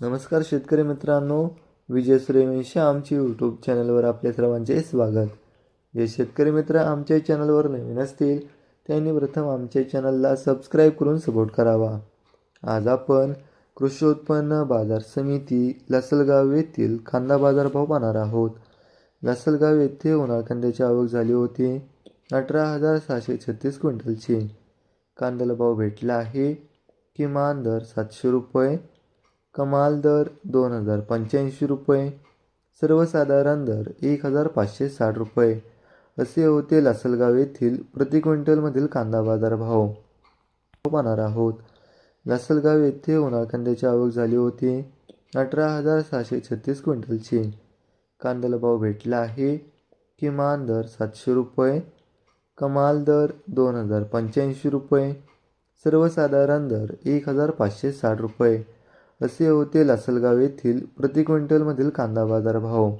नमस्कार शेतकरी मित्रांनो, विजय सूर्यवंशी आमच्या यूट्यूब चॅनलवर आपल्या सर्वांचे स्वागत. जे शेतकरी मित्र आमच्या चॅनलवर नवीन असतील त्यांनी प्रथम आमच्या चॅनलला सबस्क्राईब करून सपोर्ट करावा. आज आपण कृषी उत्पन्न बाजार समिती लासलगाव येथील कांदा बाजारभाव पाहणार आहोत. लासलगाव येथे उन्हाळ कांद्याची आवक झाली होती 18,636 क्विंटलची. कांद्याला भाव भेटला आहे. किमान दर 700 रुपये, कमाल दर 2,085 रुपये, सर्वसाधारण दर 1,560 रुपये असे होते लासलगाव येथील प्रति क्विंटलमधील कांदा बाजार भाव पाहणार आहोत. लासलगाव येथे उन्हाळ कांद्याची आवक झाली होती 18,636 क्विंटलची. कांद्याला भाव भेटला आहे. किमान दर 700 रुपये, कमाल दर 2,085 रुपये, सर्वसाधारण दर 1,560 रुपये असे होते लासलगाव येथील प्रति क्विंटलमधील कांदा बाजार भाव.